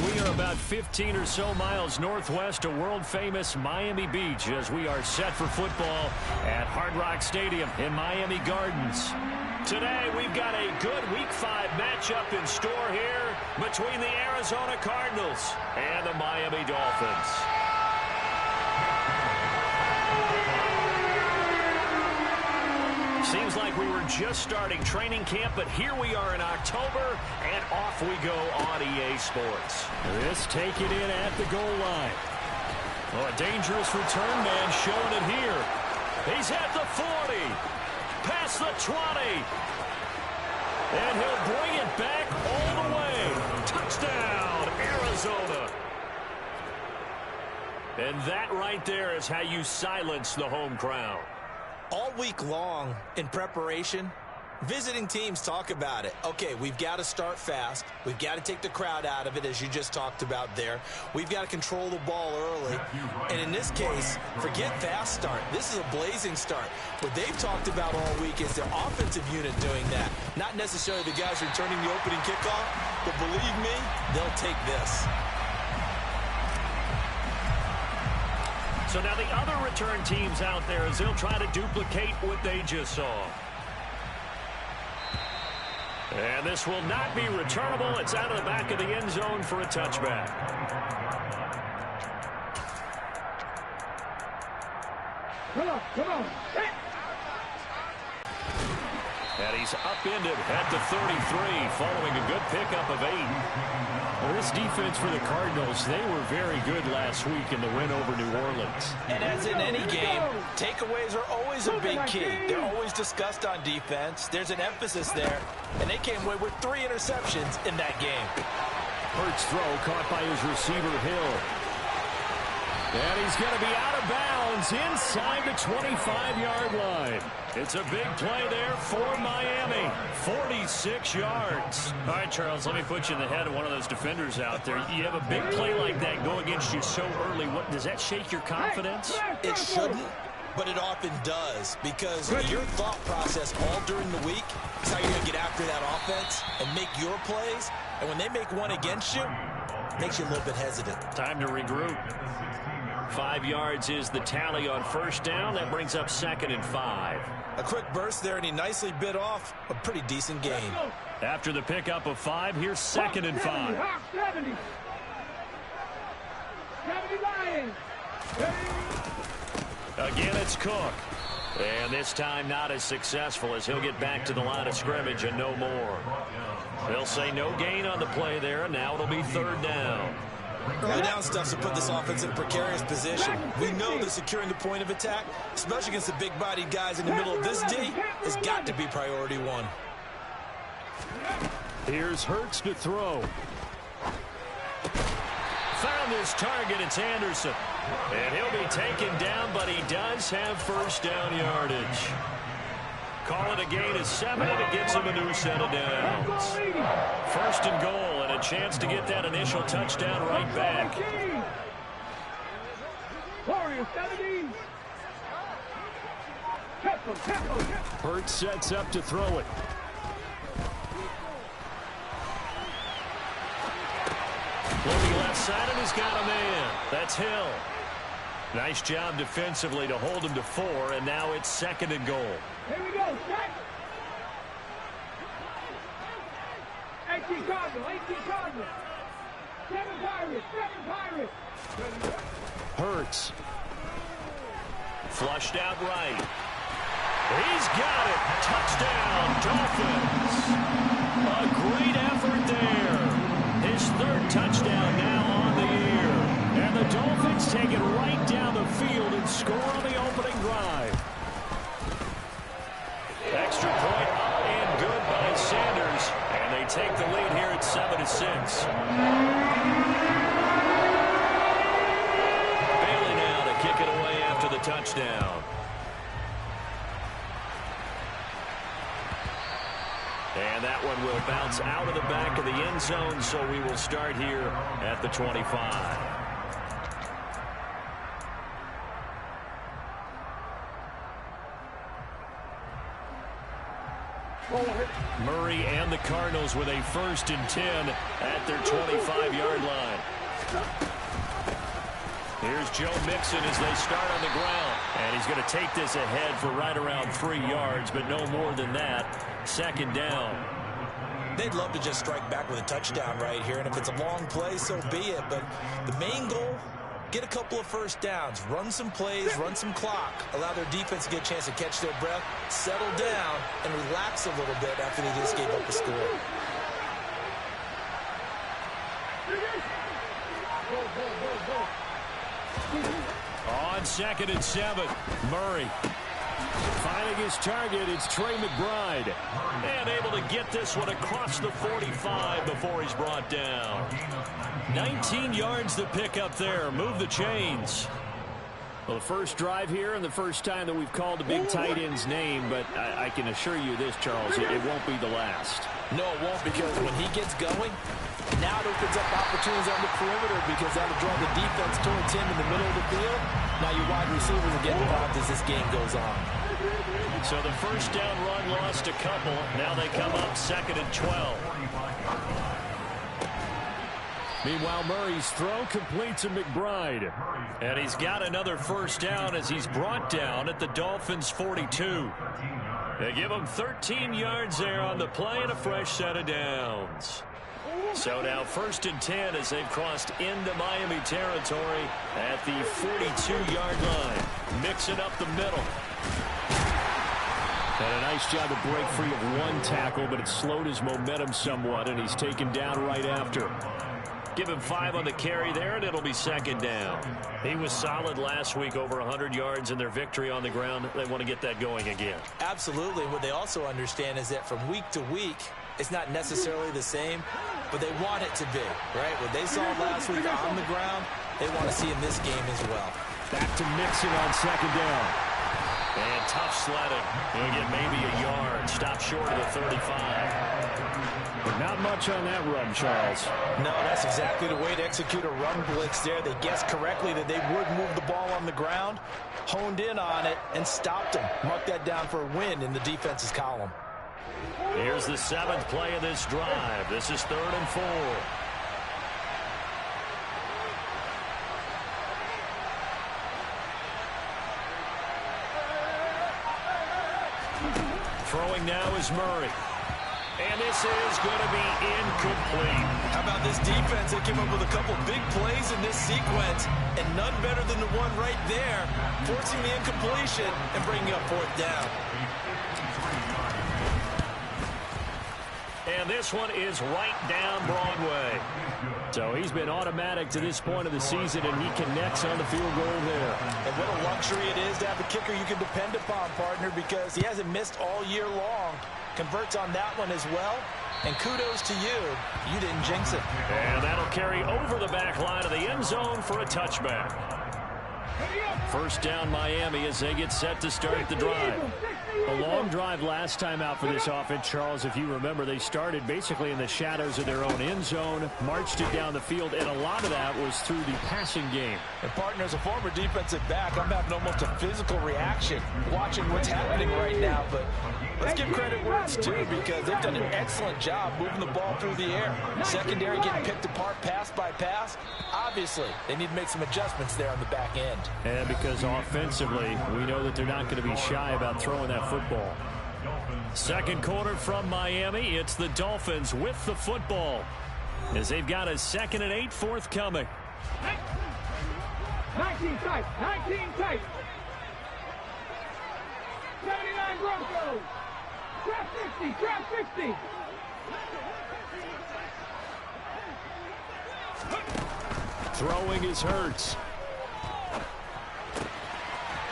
We are about 15 or so miles northwest of world-famous Miami Beach as we are set for football at Hard Rock Stadium in Miami Gardens. Today, we've got a good Week 5 matchup in store here between the Arizona Cardinals and the Miami Dolphins. Seems like we were just starting training camp, but here we are in October, and off we go on EA Sports. This take it in at the goal line. Oh, a dangerous return man showing it here. He's at the 40, past the 20, and he'll bring it back all the way. Touchdown, Arizona. And that right there is how you silence the home crowd. All week long in preparation, visiting teams talk about it. Okay, we've got to start fast. We've got to take the crowd out of it, as you just talked about there. We've got to control the ball early. And in this case, forget fast start. This is a blazing start. What they've talked about all week is their offensive unit doing that. Not necessarily the guys returning the opening kickoff, but believe me, they'll take this. So now the other return teams out there as they'll try to duplicate what they just saw. And this will not be returnable. It's out of the back of the end zone for a touchback. Come on. And he's upended at the 33 following a good pickup of 8. Well, this defense for the Cardinals, they were very good last week in the win over New Orleans. And as in any game, takeaways are always a big key. They're always discussed on defense. There's an emphasis there. And they came away with 3 interceptions in that game. Hurts throw caught by his receiver, Hill. And he's going to be out of bounds inside the 25-yard line. It's a big play there for Miami. 46 yards. All right, Charles, let me put you in the head of one of those defenders out there. You have a big play like that go against you so early. What, does that shake your confidence? It shouldn't, but it often does, because your thought process all during the week is how you're going to get after that offense and make your plays. And when they make one against you, it makes you a little bit hesitant. Time to regroup. 5 yards is the tally on first down. That brings up 2nd and 5. A quick burst there, and he nicely bit off a pretty decent game. After the pickup of 5, here's 2nd and 5. 70 Lions. Again, it's Cook. And this time not as successful as he'll get back to the line of scrimmage and no more. They'll say no gain on the play there, and now it'll be 3rd down. Early down stuff to put this offense in a precarious position. We know that securing the point of attack, especially against the big-bodied guys in the middle of this D, has got to be priority 1. Here's Hurts to throw. Found his target, it's Anderson. And he'll be taken down, but he does have first down yardage. Call it a gain of 7, and it gets him a new set of downs. 1st and goal, and a chance to get that initial touchdown right back. Hurts sets up to throw it. Looking left side, and he's got a man. That's Hill. Nice job defensively to hold him to 4, and now it's 2nd and goal. Here we go, check. 18 Cardinals. 7 Pirates. Hurts. Flushed out right. He's got it. Touchdown, Dolphins. A great effort there. His 3rd touchdown now on the year. And the Dolphins take it right down the field and score on the opening drive. Extra point up and good by Sanders. And they take the lead here at 7-6. Bailey now to kick it away after the touchdown. And that one will bounce out of the back of the end zone, so we will start here at the 25. Murray and the Cardinals with a 1st and 10 at their 25-yard line. Here's Joe Mixon as they start on the ground. And he's going to take this ahead for right around 3 yards, but no more than that. 2nd down. They'd love to just strike back with a touchdown right here, and if it's a long play, so be it. But the main goal, get a couple of 1st downs, run some plays, run some clock, allow their defense to get a chance to catch their breath, settle down, and relax a little bit after they just gave up a score. On 2nd and 7, Murray. Finding his target, it's Trey McBride. And able to get this one across the 45 before he's brought down. 19 yards to pick up there. Move the chains. Well, the first drive here and the first time that we've called the big tight end's name, but I can assure you this, Charles, it won't be the last. No, it won't, because when he gets going, now it opens up opportunities on the perimeter because that'll draw the defense towards him in the middle of the field. Now your wide receivers will get involved as this game goes on. So the 1st down run lost a couple. Now they come up 2nd and 12. Meanwhile, Murray's throw complete to McBride. And he's got another 1st down as he's brought down at the Dolphins' 42. They give him 13 yards there on the play and a fresh set of downs. So now 1st and 10 as they've crossed into Miami territory at the 42-yard line. Mixing up the middle. And a nice job to break free of one tackle, but it slowed his momentum somewhat, and he's taken down right after. Give him 5 on the carry there, and it'll be 2nd down. He was solid last week, over 100 yards in their victory on the ground. They want to get that going again. Absolutely. What they also understand is that from week to week, it's not necessarily the same, but they want it to be, right? What they saw last week on the ground, they want to see in this game as well. Back to Mixon on 2nd down. And tough sledding. He'll get maybe a yard. Stop short of the 35. But not much on that run, Charles. No, that's exactly the way to execute a run blitz there. They guessed correctly that they would move the ball on the ground, honed in on it, and stopped him. Mark that down for a win in the defense's column. Here's the 7th play of this drive. This is 3rd and 4. Throwing now is Murray. And this is going to be incomplete. How about this defense? They came up with a couple big plays in this sequence, and none better than the one right there, forcing the incompletion and bringing up 4th down. And this one is right down Broadway. So he's been automatic to this point of the season, and he connects on the field goal there. And what a luxury it is to have a kicker you can depend upon, partner, because he hasn't missed all year long. Converts on that one as well. And kudos to you. You didn't jinx it. And that'll carry over the back line of the end zone for a touchback. 1st down Miami as they get set to start the drive. A long drive last time out for this offense, Charles. If you remember, they started basically in the shadows of their own end zone, marched it down the field, and a lot of that was through the passing game. And partner, as a former defensive back, I'm having almost a physical reaction watching what's happening right now. But let's give credit where it's due, because they've done an excellent job moving the ball through the air. Secondary getting picked apart pass by pass. Obviously, they need to make some adjustments there on the back end. And because offensively, we know that they're not going to be shy about throwing that football. 2nd quarter from Miami. It's the Dolphins with the football as they've got a 2nd and 8 forthcoming. 19 tight, 19 tight. 79 Broncos. Trap 60, trap 60. Throwing is Hurts.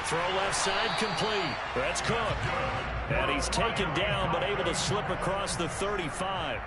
Throw left side complete. That's Cook. And he's taken down but able to slip across the 35.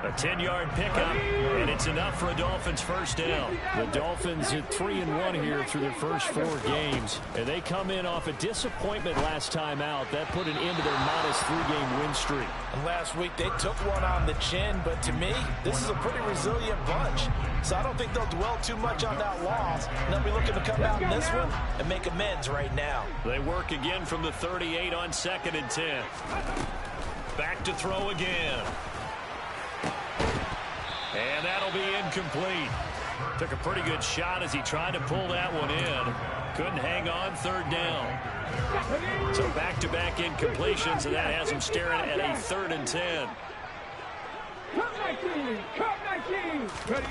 A 10-yard pickup, and it's enough for a Dolphins 1st down. The Dolphins at 3-1 here through their first 4 games. And they come in off a disappointment last time out. That put an end to their modest 3-game win streak. And last week they took one on the chin, but to me, this is a pretty resilient bunch. So I don't think they'll dwell too much on that loss. And they'll be looking to come out in this one and make amends right now. They work again from the 38 on 2nd and 10. Back to throw again. And that'll be incomplete. Took a pretty good shot as he tried to pull that one in. Couldn't hang on, third down. So back-to-back incompletions, and that has him staring at a 3rd and 10. Cut 19. Cut 19. Ready.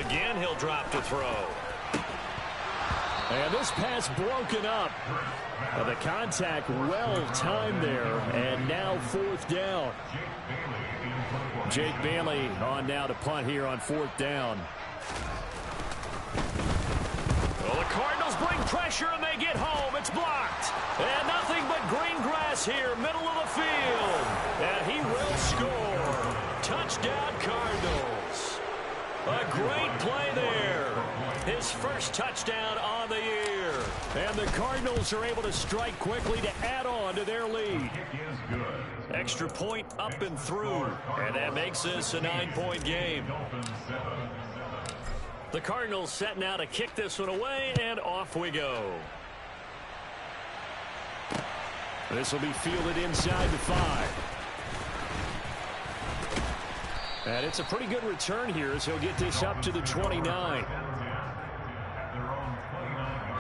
Again, he'll drop to throw. And this pass broken up. The contact well timed there, and now 4th down. Jake Bailey on now to punt here on 4th down. Well, the Cardinals bring pressure and they get home. It's blocked. And nothing but green grass here, middle of the field. And he will score. Touchdown, Cardinals. A great play there. His first touchdown on the year. And the Cardinals are able to strike quickly to add on to their lead. Extra point up and through. And that makes this a 9-point game. The Cardinals setting out to kick this one away, and off we go. This will be fielded inside the 5. And it's a pretty good return here as he'll get this up to the 29.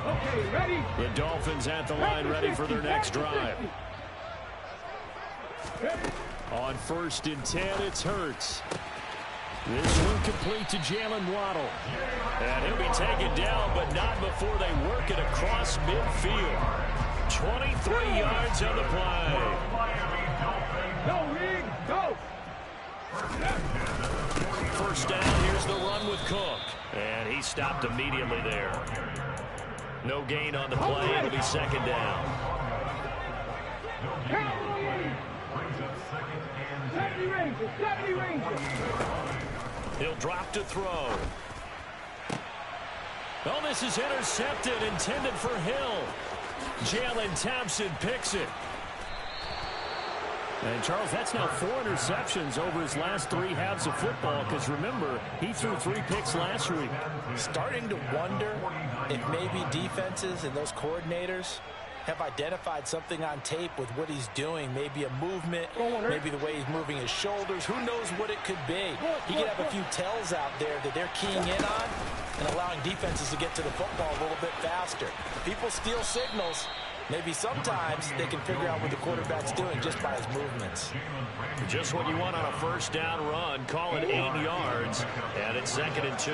Okay, ready. The Dolphins at the line ready for their next drive. On 1st and 10, it's Hurts. This one complete to Jalen Waddle. And he'll be taken down, but not before they work it across midfield. 23 yards on the play. Go, Reed. Go. First down, here's the run with Cook. And he stopped immediately there. No gain on the play. It'll be 2nd down. 70 Rangers. 70 Rangers. He'll drop to throw. Oh, this is intercepted, intended for Hill. Jalen Thompson picks it. And, Charles, that's now 4 interceptions over his last 3 halves of football, because, remember, he threw 3 picks last week. Starting to wonder if maybe defenses and those coordinators have identified something on tape with what he's doing. Maybe a movement, maybe the way he's moving his shoulders. Who knows what it could be? He could have a few tells out there that they're keying in on and allowing defenses to get to the football a little bit faster. People steal signals. Maybe sometimes they can figure out what the quarterback's doing just by his movements. Just what you want on a first down run. Call it 8 yards. And it's 2nd and 2.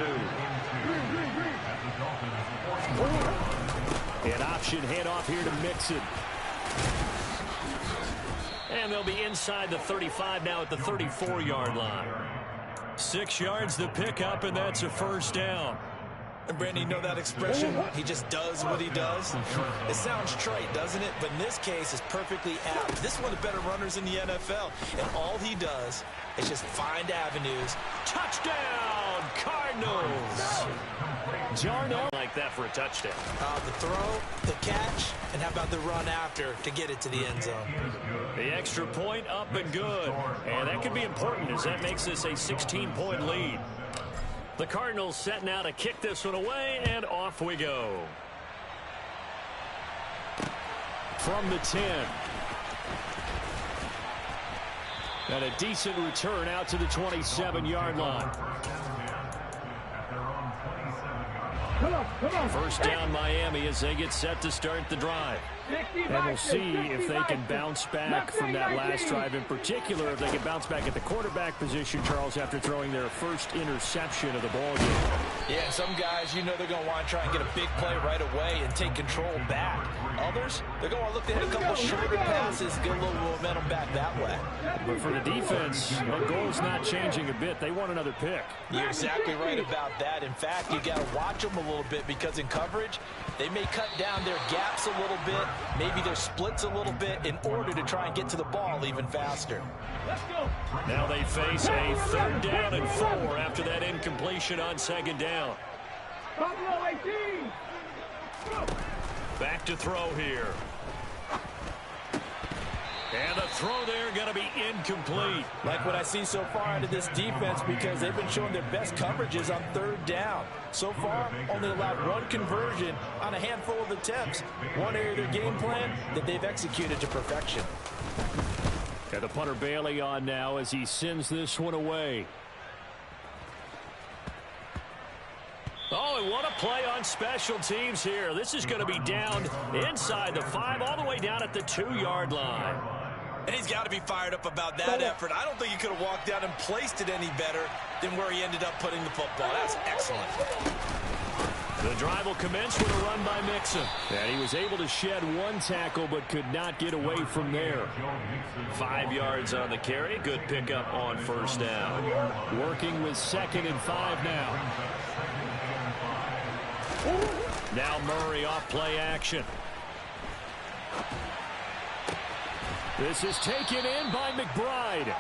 An option handoff here to Mixon. And they'll be inside the 35 now at the 34-yard line. 6 yards to pick up, and that's a first down. And Brandon, you know that expression? He just does what he does. It sounds trite, doesn't it? But in this case, it's perfectly apt. This is one of the better runners in the NFL. And all he does is just find avenues. Touchdown, Cardinals! Jarnell. Like that for a touchdown. The throw, the catch, and how about the run after to get it to the end zone? The extra point up and good. And that could be important as that makes this a 16-point lead. The Cardinals setting out to kick this one away, and off we go. From the 10. And a decent return out to the 27-yard line. First down Miami as they get set to start the drive. And we'll see if they can bounce back from that last drive. In particular, if they can bounce back at the quarterback position, Charles, after throwing their first interception of the ball game. Yeah, some guys, you know they're going to want to try and get a big play right away and take control back. Others, they're going to look to hit a couple shorter passes, get a little momentum back that way. But for the defense, the goal is not changing a bit. They want another pick. You're exactly right about that. In fact, you got to watch them a little bit because in coverage, they may cut down their gaps a little bit, maybe their splits a little bit in order to try and get to the ball even faster. Let's go. Now they face a 3rd down and 4 after that incompletion on 2nd down. Buffalo 18. Go. Back to throw here. And the throw there going to be incomplete. Like what I see so far out of this defense because they've been showing their best coverages on 3rd down. So far, only allowed 1 conversion on a handful of attempts. One area of their game plan that they've executed to perfection. And the punter Bailey on now as he sends this one away. Oh, and what a play on special teams here. This is going to be down inside the 5, all the way down at the 2-yard line. And he's got to be fired up about that effort. I don't think he could have walked out and placed it any better than where he ended up putting the football. That's excellent. The drive will commence with a run by Mixon. And he was able to shed one tackle but could not get away from there. 5 yards on the carry. Good pickup on first down. Working with 2nd and 5 now. Now Murray off play action. This is taken in by McBride.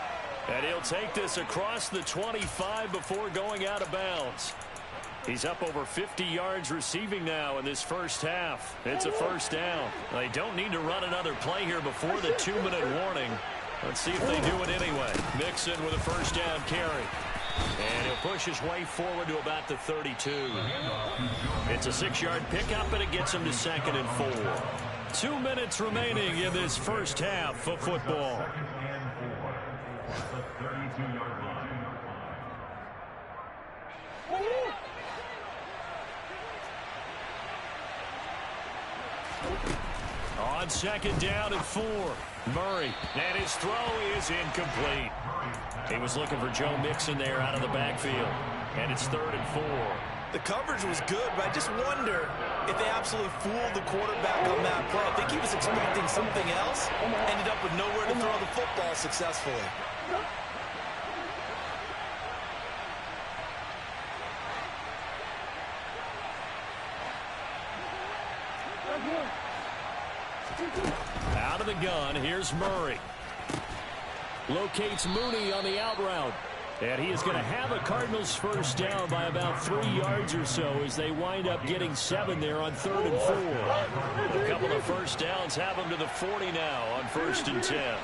And he'll take this across the 25 before going out of bounds. He's up over 50 yards receiving now in this first half. It's a first down. They don't need to run another play here before the 2-minute warning. Let's see if they do it anyway. Mixon with a first down carry. And he'll push his way forward to about the 32. It's a 6-yard pickup, and it gets him to 2nd and 4. 2 minutes remaining in this first half of football. On 2nd down and 4. Murray, and his throw is incomplete. He was looking for Joe Mixon there out of the backfield. And it's 3rd and 4. The coverage was good, but I just wonder if they absolutely fooled the quarterback on that play. I think he was expecting something else. Ended up with nowhere to throw the football successfully. Out of the gun, here's Murray. Locates Mooney on the out route. And he is going to have a Cardinals first down by about 3 yards or so as they wind up getting 7 there on 3rd and 4. A couple of first downs have them to the 40 now on 1st and 10.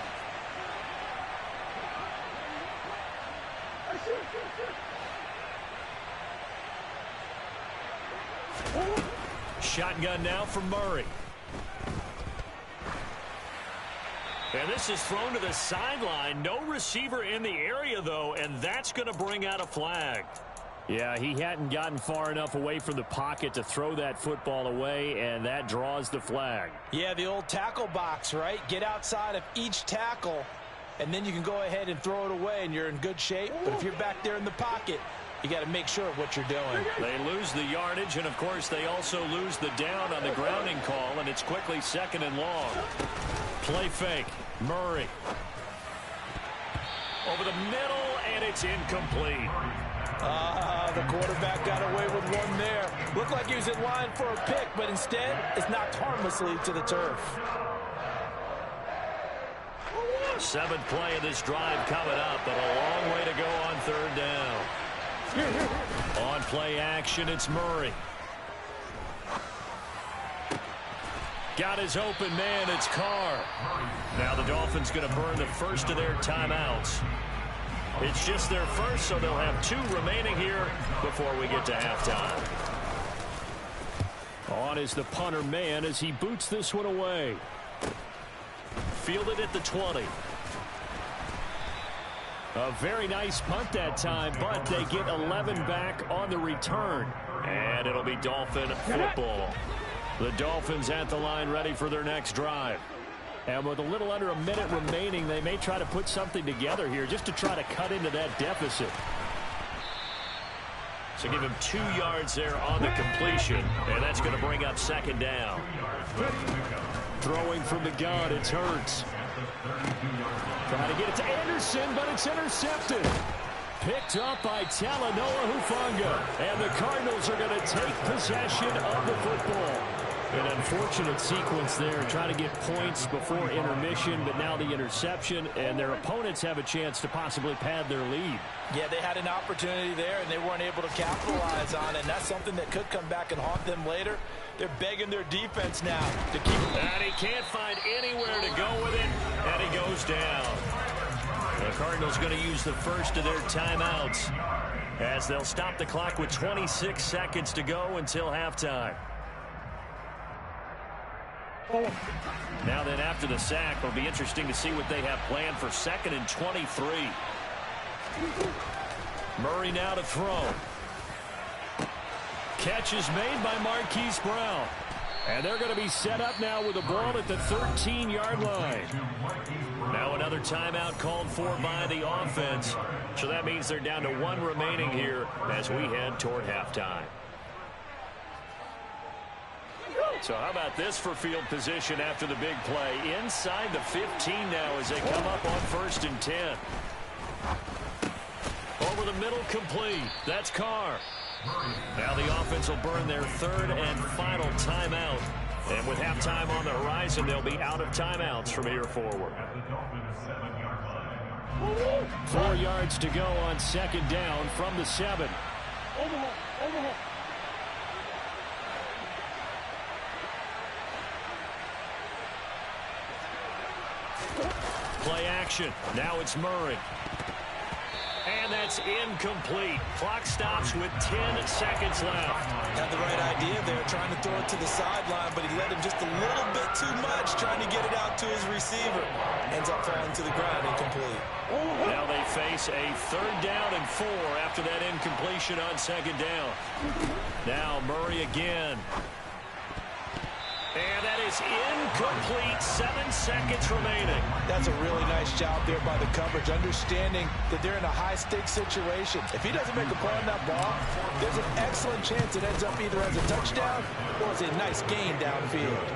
Shotgun now for Murray. And this is thrown to the sideline. No receiver in the area, though, and that's going to bring out a flag. Yeah, he hadn't gotten far enough away from the pocket to throw that football away, and that draws the flag. Yeah, the old tackle box, right? Get outside of each tackle, and then you can go ahead and throw it away, and you're in good shape. But if you're back there in the pocket, you got to make sure of what you're doing. They lose the yardage, and, of course, they also lose the down on the grounding call, and it's quickly 2nd and long. Play fake. Murray. Over the middle, and it's incomplete. The quarterback got away with one there. Looked like he was in line for a pick, but instead, it's knocked harmlessly to the turf. 7th play of this drive coming up, but a long way to go on 3rd down. On play action, it's Murray. Got his open man, it's Carr. Now the Dolphins going to burn the first of their timeouts. It's just their first, so they'll have 2 remaining here before we get to halftime. On is the punter man as he boots this one away. Fielded at the 20. A very nice punt that time, but they get 11 back on the return. And it'll be Dolphin football. The Dolphins at the line ready for their next drive. And with a little under a minute remaining, they may try to put something together here just to try to cut into that deficit. So give him 2 yards there on the completion, and that's going to bring up 2nd down. Throwing from the gun, it's Hurts. Trying to get it to Anderson, but it's intercepted. Picked up by Talanoa Hufanga. And the Cardinals are going to take possession of the football. An unfortunate sequence there, trying to get points before intermission, but now the interception, and their opponents have a chance to possibly pad their lead. Yeah, they had an opportunity there, and they weren't able to capitalize on it, and that's something that could come back and haunt them later. They're begging their defense now to keep it. And he can't find anywhere to go with it, and he goes down. The Cardinals going to use the first of their timeouts as they'll stop the clock with 26 seconds to go until halftime. Now then, after the sack, it'll be interesting to see what they have planned for 2nd and 23. Murray now to throw. Catch is made by Marquise Brown. And they're going to be set up now with the ball at the 13-yard line. Now another timeout called for by the offense. So that means they're down to 1 remaining here as we head toward halftime. So how about this for field position after the big play? Inside the 15 now as they come up on 1st and 10. Over the middle, complete. That's Carr. Now the offense will burn their 3rd and final timeout. And with halftime on the horizon, they'll be out of timeouts from here forward. 4 yards to go on 2nd down from the 7. Play action. Now it's Murray. And that's incomplete. Clock stops with 10 seconds left. Had the right idea there, trying to throw it to the sideline, but he let him just a little bit too much, trying to get it out to his receiver. Ends up falling to the ground, incomplete. Now they face a 3rd down and 4 after that incompletion on 2nd down. Now Murray again. And that is incomplete. 7 seconds remaining. That's a really nice job there by the coverage, understanding that they're in a high-stakes situation. If he doesn't make a play on that ball, there's an excellent chance it ends up either as a touchdown or as a nice gain downfield.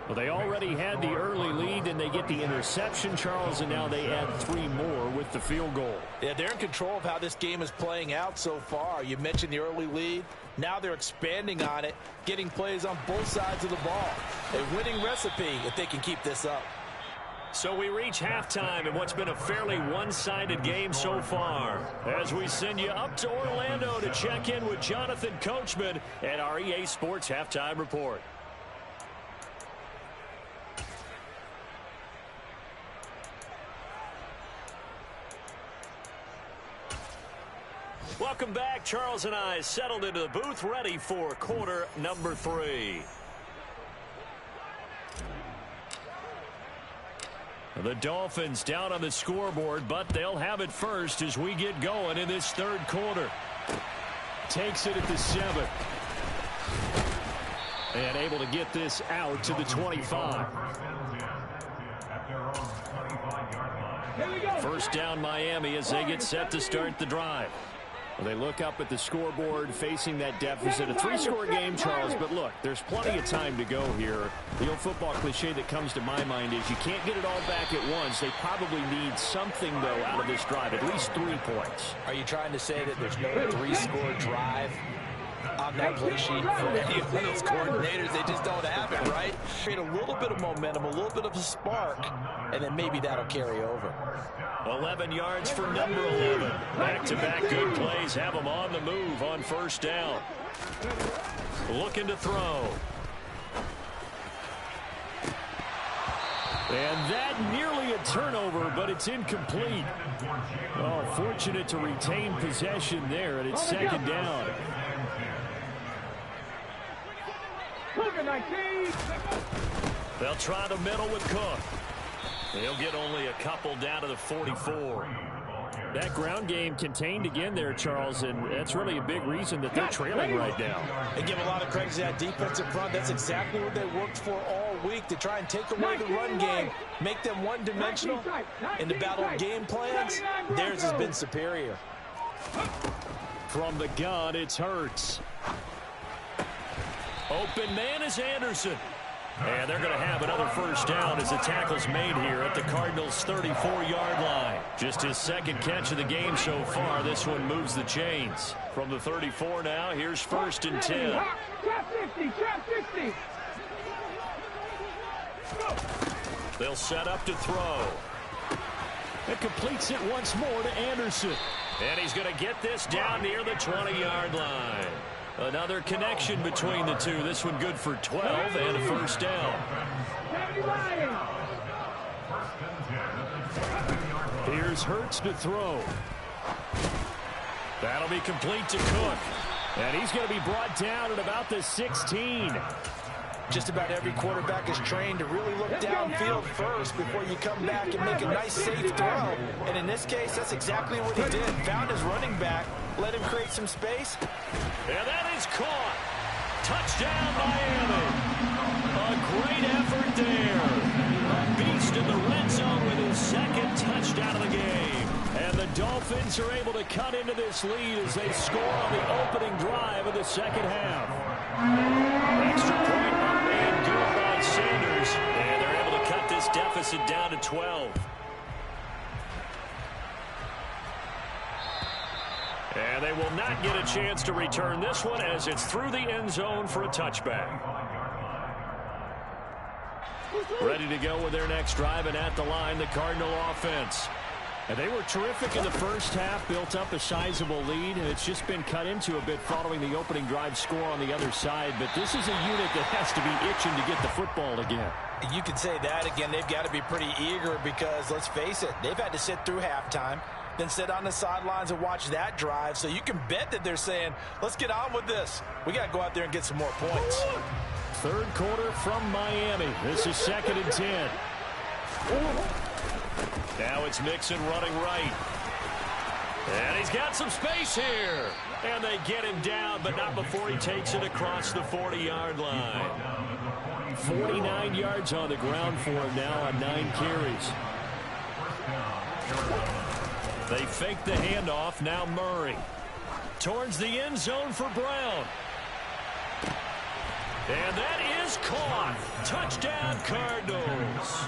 Well, they already had the early lead, and they get the interception, Charles, and now they add 3 more with the field goal. Yeah, they're in control of how this game is playing out so far. You mentioned the early lead. Now they're expanding on it, getting plays on both sides of the ball. A winning recipe if they can keep this up. So we reach halftime in what's been a fairly one-sided game so far. As we send you up to Orlando to check in with Jonathan Coachman at our EA Sports Halftime Report. Welcome back. Charles and I settled into the booth, ready for quarter number 3. The Dolphins down on the scoreboard, but they'll have it first as we get going in this 3rd quarter. Takes it at the 7. And able to get this out to the 25. First down Miami as they get set to start the drive. Well, they look up at the scoreboard facing that deficit. A 3-score game, Charles, but look, there's plenty of time to go here. The old football cliche that comes to my mind is you can't get it all back at once. They probably need something, though, out of this drive, at least 3 points. Are you trying to say that there's no 3-score drive on that play sheet for any of those coordinators? They just don't have it, right? Create a little bit of momentum, a little bit of a spark, and then maybe that'll carry over. 11 yards for number 11. Back-to-back good plays have them on the move on 1st down. Looking to throw. And that nearly a turnover, but it's incomplete. Oh, fortunate to retain possession there, and it's 2nd down. They'll try the middle with Cook. They'll get only a couple down to the 44. That ground game contained again there, Charles, and that's really a big reason that they're trailing right now. They give a lot of credit to that defensive front. That's exactly what they worked for all week, to try and take away the run game, make them one-dimensional. In the battle of game plans, theirs has been superior. From the gun, it's Hurts. Open man is Anderson. And they're going to have another 1st down as the tackle's made here at the Cardinals' 34-yard line. Just his 2nd catch of the game so far. This one moves the chains. From the 34 now, here's 1st and 10. Trap 50, trap 50. They'll set up to throw. It completes it once more to Anderson. And he's going to get this down near the 20-yard line. Another connection between the two. This one good for 12 and a 1st down. Here's Hurts to throw. That'll be complete to Cook. And he's going to be brought down at about the 16. Just about every quarterback is trained to really look downfield first before you come back and make a nice, safe throw. And in this case, that's exactly what he did. Found his running back, let him create some space. And that is caught. Touchdown, Miami. A great effort there. A beast in the red zone with his second touchdown of the game. And the Dolphins are able to cut into this lead as they score on the opening drive of the second half. Extra point made good by Sanders. And they're able to cut this deficit down to 12. And they will not get a chance to return this one as it's through the end zone for a touchback. Ready to go with their next drive, and at the line, the Cardinal offense. And they were terrific in the first half, built up a sizable lead, and it's just been cut into a bit following the opening drive score on the other side. But this is a unit that has to be itching to get the football again. You could say that again. They've got to be pretty eager because, let's face it, they've had to sit through halftime, then sit on the sidelines and watch that drive. So you can bet that they're saying, let's get on with this. We got to go out there and get some more points. Third quarter from Miami. This is 2nd and 10. Now it's Mixon running right. And he's got some space here. And they get him down, but not before he takes it across the 40-yard line. 49 yards on the ground for him now on 9 carries. They fake the handoff. Now Murray. Towards the end zone for Brown. And that is caught. Touchdown, Cardinals.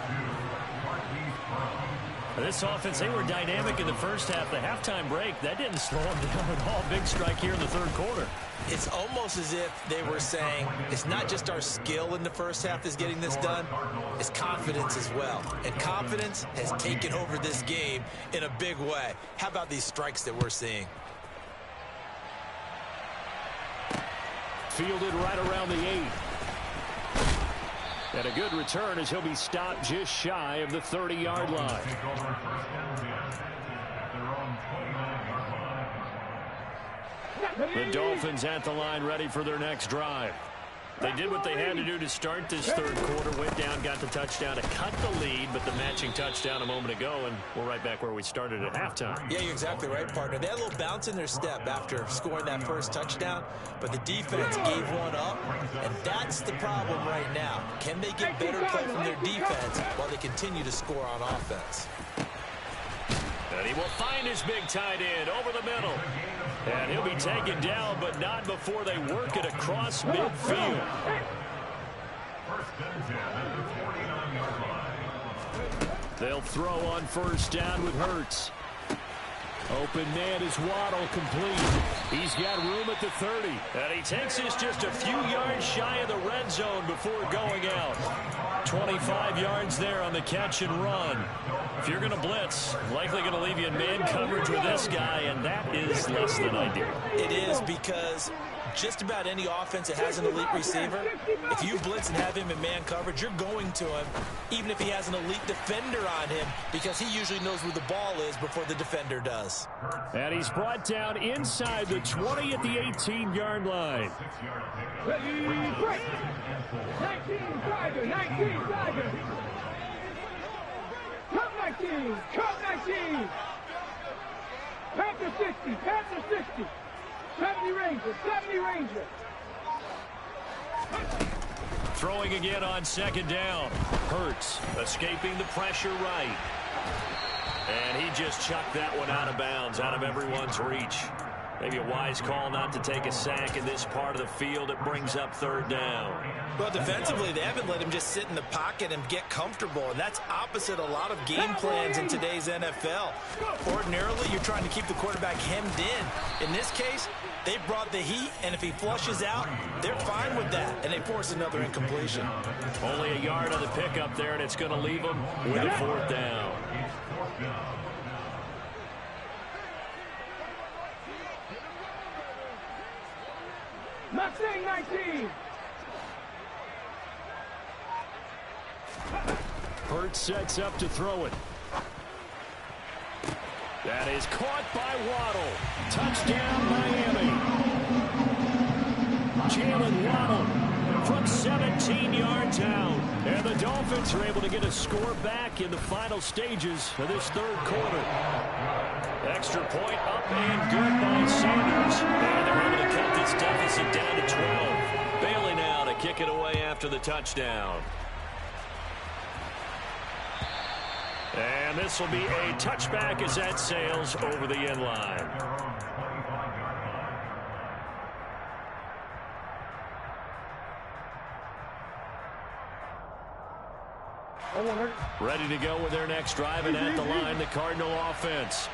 This offense, they were dynamic in the first half. The halftime break, that didn't slow them down at all. Big strike here in the third quarter. It's almost as if they were saying, it's not just our skill in the first half that's getting this done, it's confidence as well. And confidence has taken over this game in a big way. How about these strikes that we're seeing? Fielded right around the 8. And a good return as he'll be stopped just shy of the 30-yard line. The Dolphins at the line ready for their next drive. They did what they had to do to start this third quarter. Went down, got the touchdown to cut the lead, but the matching touchdown a moment ago, and we're right back where we started at halftime. Yeah, you're exactly right, partner. They had a little bounce in their step after scoring that first touchdown, but the defense gave one up, and that's the problem right now. Can they get better play from their defense while they continue to score on offense? And he will find his big tight end over the middle. And he'll be taken down, but not before they work it across midfield. They'll throw on first down with Hurts. Open man is Waddle, complete. He's got room at the 30. And he takes this just a few yards shy of the red zone before going out. 25 yards there on the catch and run. If you're going to blitz, likely going to leave you in man coverage with this guy, and that is less than ideal. It is, because just about any offense that has an elite receiver, if you blitz and have him in man coverage, you're going to him, even if he has an elite defender on him, because he usually knows where the ball is before the defender does. And he's brought down inside the 20 at the 18-yard line. Ready, break. 19, Tiger, 19, Tiger. Cut 19, cut 19. Panther 60, Panther 60. 70 Ranger, 70 Ranger. Throwing again on second down. Hurts escaping the pressure right. And he just chucked that one out of bounds, out of everyone's reach. Maybe a wise call not to take a sack in this part of the field. It brings up third down. Well, defensively, they haven't let him just sit in the pocket and get comfortable, and that's opposite a lot of game plans in today's NFL. Ordinarily, you're trying to keep the quarterback hemmed in. In this case, they brought the heat, and if he flushes out, they're fine with that, and they force another incompletion. Only a yard on the pickup there, and it's going to leave them with a fourth down. Mustang 19. Hurts sets up to throw it. That is caught by Waddle. Touchdown, Miami. Jalen Waddle from 17 yards out. And the Dolphins are able to get a score back in the final stages of this third quarter. Extra point up and good by Sanders. And they're able to cut this deficit down to 12. Bailey now to kick it away after the touchdown. And this will be a touchback as that sails over the end line. Ready to go with their next drive, and at the line, the Cardinal offense.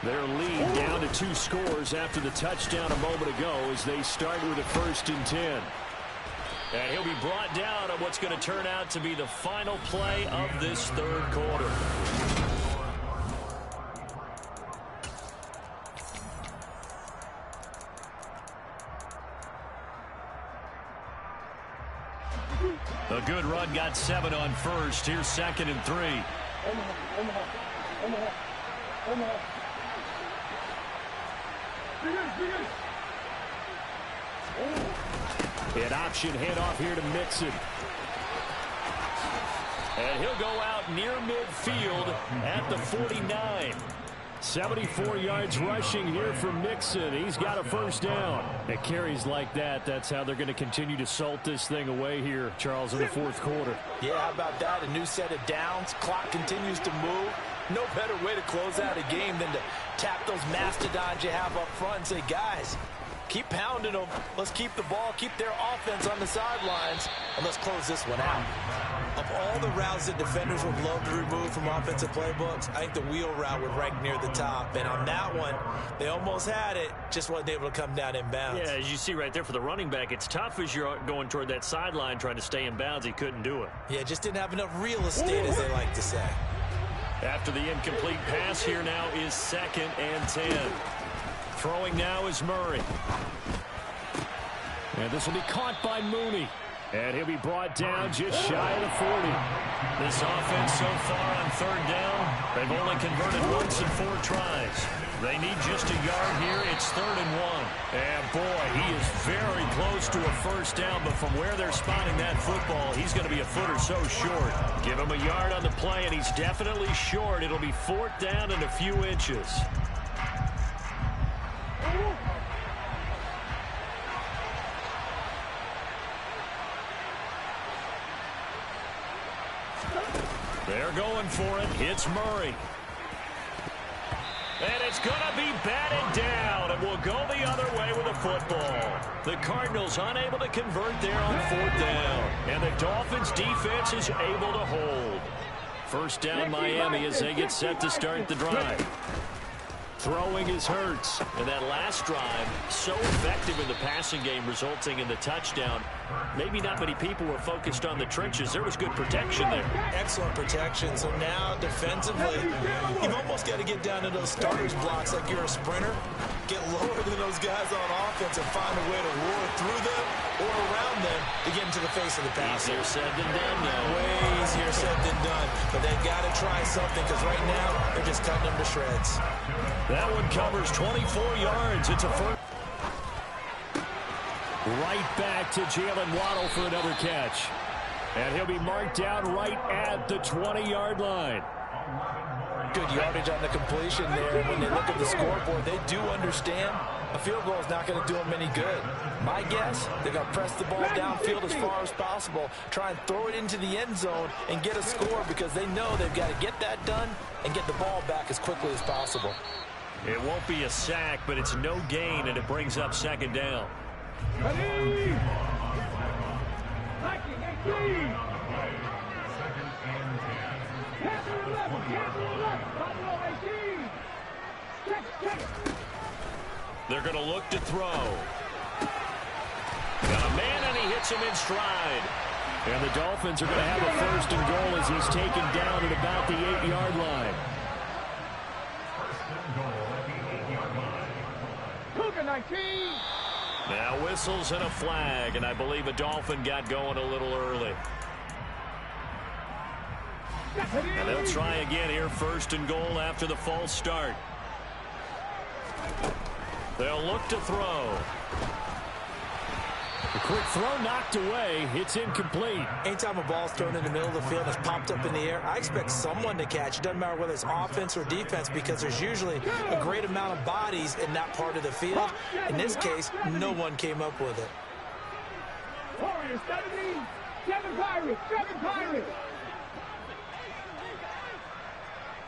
Their lead down to 2 scores after the touchdown a moment ago as they start with a 1st and 10. And he'll be brought down on what's going to turn out to be the final play of this third quarter. A good run, got 7 on first. Here's 2nd and 3. An option handoff here to Mixon. And he'll go out near midfield at the 49. 74 yards rushing here for Mixon. He's got a 1st down. At carries like that, that's how they're going to continue to salt this thing away here, Charles, in the 4th quarter. Yeah, how about that? A new set of downs. Clock continues to move. No better way to close out a game than to tap those mastodons you have up front and say, guys, keep pounding them. Let's keep the ball, keep their offense on the sidelines, and let's close this one out. Of all the routes that defenders would love to remove from offensive playbooks, I think the wheel route would rank near the top. And on that one, they almost had it, just wasn't able to come down in bounds. Yeah, as you see right there for the running back, it's tough as you're going toward that sideline trying to stay in bounds. He couldn't do it. Yeah, just didn't have enough real estate, as they like to say. After the incomplete pass, here now is 2nd and 10. Throwing now is Murray. And this will be caught by Mooney. And he'll be brought down just shy of the 40. This offense so far on 3rd down, they've only converted once in 4 tries. They need just a yard here. It's 3rd and 1. And boy, he is very close to a 1st down, but from where they're spotting that football, he's going to be a foot or so short. Give him a yard on the play, and he's definitely short. It'll be 4th down and a few inches. They're going for it. It's Murray. And it's going to be batted down, and will go the other way with the football. The Cardinals unable to convert there on 4th down, and the Dolphins defense is able to hold. 1st down Miami as they get set to start the drive. Throwing is Hurts. And that last drive, so effective in the passing game, resulting in the touchdown. Maybe not many people were focused on the trenches. There was good protection there. Excellent protection. So now defensively, you've almost got to get down to those starters blocks like you're a sprinter. Get lower than those guys on offense and find a way to roar through them or around them to get into the face of the pass. Easier said than done, though. Way easier said than done. But they've got to try something, because right now they're just cutting them to shreds. That one covers 24 yards. It's a first. Right back to Jalen Waddle for another catch. And he'll be marked down right at the 20-yard line. Good yardage on the completion there. When they look at the scoreboard, they do understand a field goal is not going to do them any good. My guess, they're going to press the ball downfield as far as possible, try and throw it into the end zone and get a score, because they know they've got to get that done and get the ball back as quickly as possible. It won't be a sack, but it's no gain, and it brings up 2nd down. Ready? They're going to look to throw. Got a man, and he hits him in stride. And the Dolphins are going to have a 1st and goal as he's taken down at about the 8-yard line. Cougar 19. Now whistles and a flag, and I believe a Dolphin got going a little early. And they'll try again here, 1st and goal after the false start. They'll look to throw. The quick throw knocked away. It's incomplete. Anytime a ball's thrown in the middle of the field and it's popped up in the air, I expect someone to catch. It doesn't matter whether it's offense or defense because there's usually a great amount of bodies in that part of the field. In this case, no one came up with it. Warriors 17, 7 Pirates, 7 Pirates.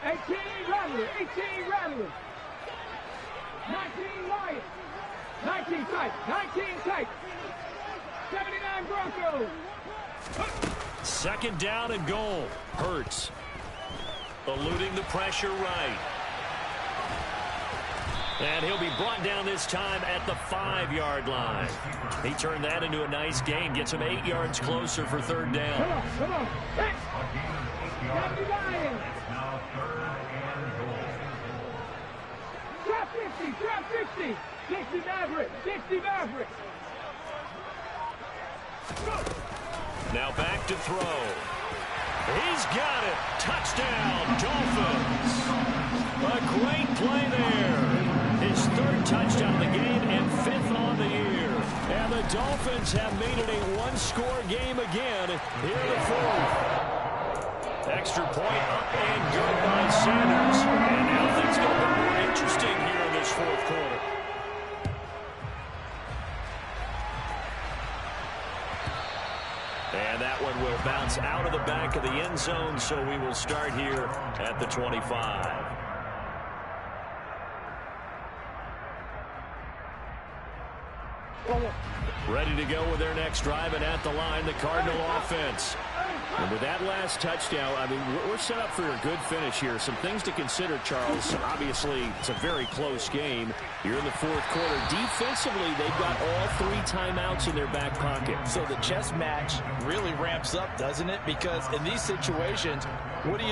18 Rattlers, 18 Rattlers. 19 Lions, 19 Titans, 19 Titans. 79 Broncos. Second down and goal. Hurts. Eluding the pressure right. And he'll be brought down this time at the 5-yard line. He turned that into a nice gain. Gets him 8 yards closer for third down. Come on. Hey. 70 Lions. Drop 50, drop 50. 60 Mavericks, 60 Mavericks. Now back to throw. He's got it. Touchdown, Dolphins. A great play there. His third touchdown of the game and 5th on the year. And the Dolphins have made it a one-score game again here in the 4th. Extra point up and good by Sanders. And now things get a bit more interesting here in this 4th quarter. And that one will bounce out of the back of the end zone, so we will start here at the 25. Ready to go with their next drive, and at the line, the Cardinal offense. And with that last touchdown, I mean, we're set up for a good finish here. Some things to consider, Charles. Obviously, it's a very close game. You're in the 4th quarter. Defensively, they've got all 3 timeouts in their back pocket. So the chess match really ramps up, doesn't it? Because in these situations, what do?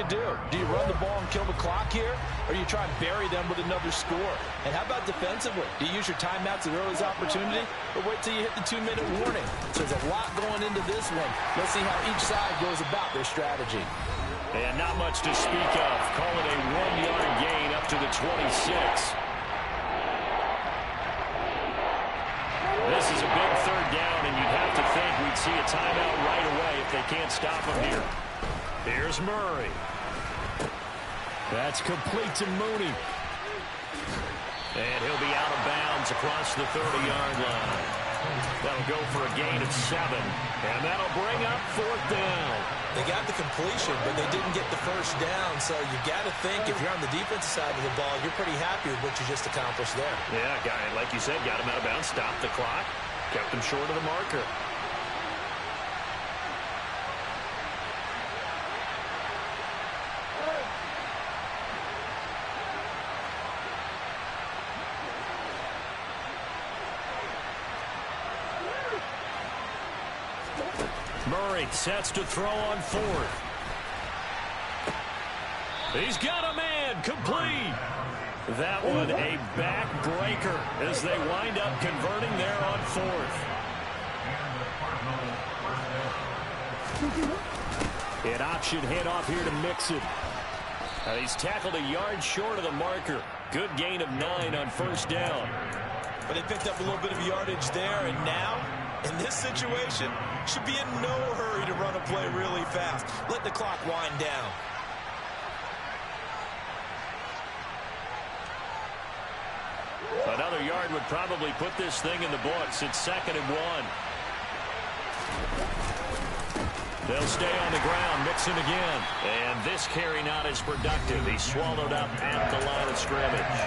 Do you run the ball and kill the clock here? Or do you try and bury them with another score? And how about defensively? Do you use your timeouts at earliest opportunity? Or wait till you hit the 2-minute warning? So there's a lot going into this one. Let's see how each side goes about their strategy. And not much to speak of. Call it a 1-yard gain up to the 26. This is a big third down, and you'd have to think we'd see a timeout right away if they can't stop him here. Here's Murray. That's complete to Mooney. And he'll be out of bounds across the 30-yard line. That'll go for a gain of 7. And that'll bring up 4th down. They got the completion, but they didn't get the first down. So you got to think if you're on the defensive side of the ball, you're pretty happy with what you just accomplished there. Yeah, like you said, got him out of bounds, stopped the clock, kept him short of the marker. Murray sets to throw on 4th. He's got a man, complete. That one a backbreaker as they wind up converting there on 4th. An option handoff here to Mixon. He's tackled a yard short of the marker. Good gain of 9 on first down. But they picked up a little bit of yardage there, and now, in this situation, should be in no hurry to run a play really fast. Let the clock wind down. Another yard would probably put this thing in the books. It's 2nd and 1. They'll stay on the ground, Mixon again. And this carry not as productive. He's swallowed up at the line of scrimmage.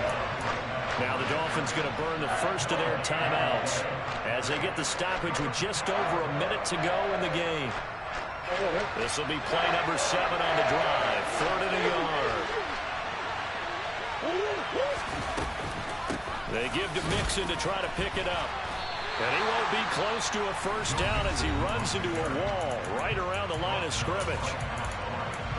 Now the Dolphins going to burn the first of their timeouts as they get the stoppage with just over a minute to go in the game. This will be play number 7 on the drive. 3rd and a yard. They give to Mixon to try to pick it up. And he won't be close to a first down as he runs into a wall right around the line of scrimmage.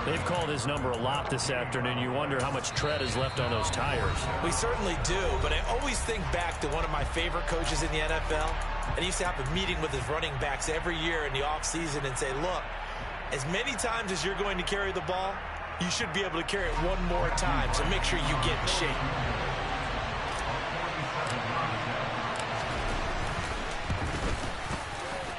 They've called his number a lot this afternoon. You wonder how much tread is left on those tires. We certainly do, but I always think back to one of my favorite coaches in the NFL. And he used to have a meeting with his running backs every year in the offseason and say, look, as many times as you're going to carry the ball, you should be able to carry it one more time, so make sure you get in shape.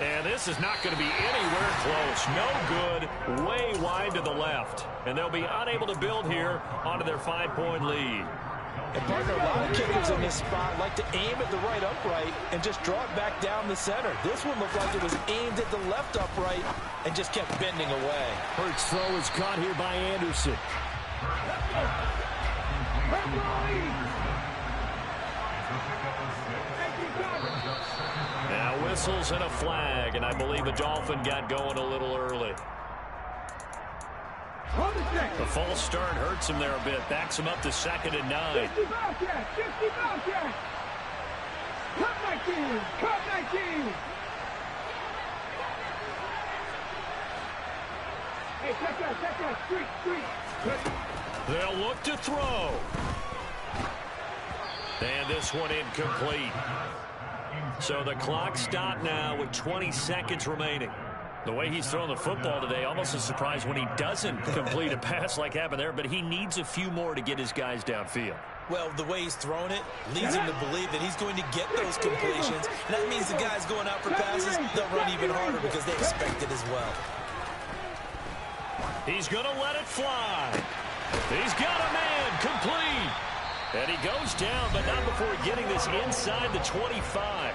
And this is not going to be anywhere close. No good. Way wide to the left. And they'll be unable to build here onto their 5-point lead. And partner, a lot of kickers in this spot like to aim at the right upright and just draw it back down the center. This one looked like it was aimed at the left upright and just kept bending away. Hurts throw is caught here by Anderson. Now whistles and a flag, and I believe the Dolphin got going a little early. The false start hurts him there a bit. Backs him up to 2nd and 9. 50 Bobcats! 50 Bobcats! Cut 19! Cut 19! Hey, check that, street. They'll look to throw. And this one incomplete. So the clock stopped now with 20 seconds remaining. The way he's throwing the football today, almost a surprise when he doesn't complete a pass like happened there, but he needs a few more to get his guys downfield. Well, the way he's thrown it leads him to believe that he's going to get those completions. And that means the guys going out for passes, they'll run even harder because they expect it as well. He's going to let it fly. He's got a man complete. And he goes down, but not before getting this inside the 25.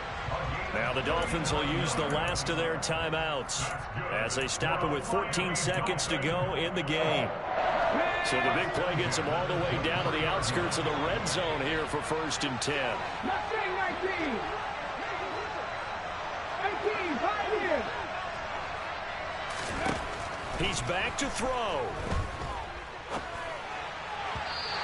Now the Dolphins will use the last of their timeouts as they stop it with 14 seconds to go in the game. So the big play gets them all the way down to the outskirts of the red zone here for 1st and 10. 19! 18, 5 years! He's back to throw.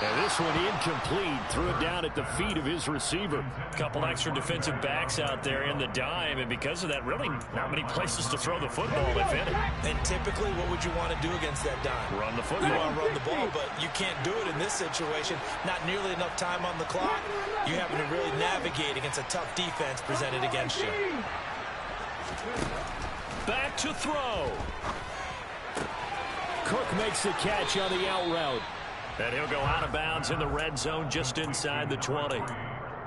And this one incomplete. Threw it down at the feet of his receiver. A couple extra defensive backs out there in the dime, and because of that, really not many places to throw the football, if any. And typically, what would you want to do against that dime? Run the football. You want to run the ball, but you can't do it in this situation. Not nearly enough time on the clock. You having to really navigate against a tough defense presented against you. Back to throw. Cook makes the catch on the out route. And he'll go out of bounds in the red zone just inside the 20.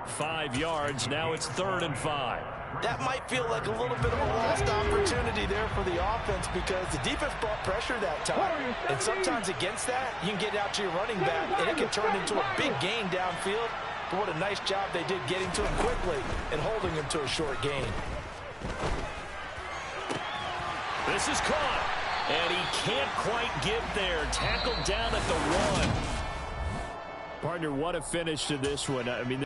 5 yards. Now it's 3rd and 5. That might feel like a little bit of a lost opportunity there for the offense because the defense brought pressure that time. And sometimes against that, you can get out to your running back, and it can turn into a big gain downfield. But what a nice job they did getting to him quickly and holding him to a short gain. This is caught. And he can't quite get there. Tackled down at the 1. Partner, what a finish to this one. I mean,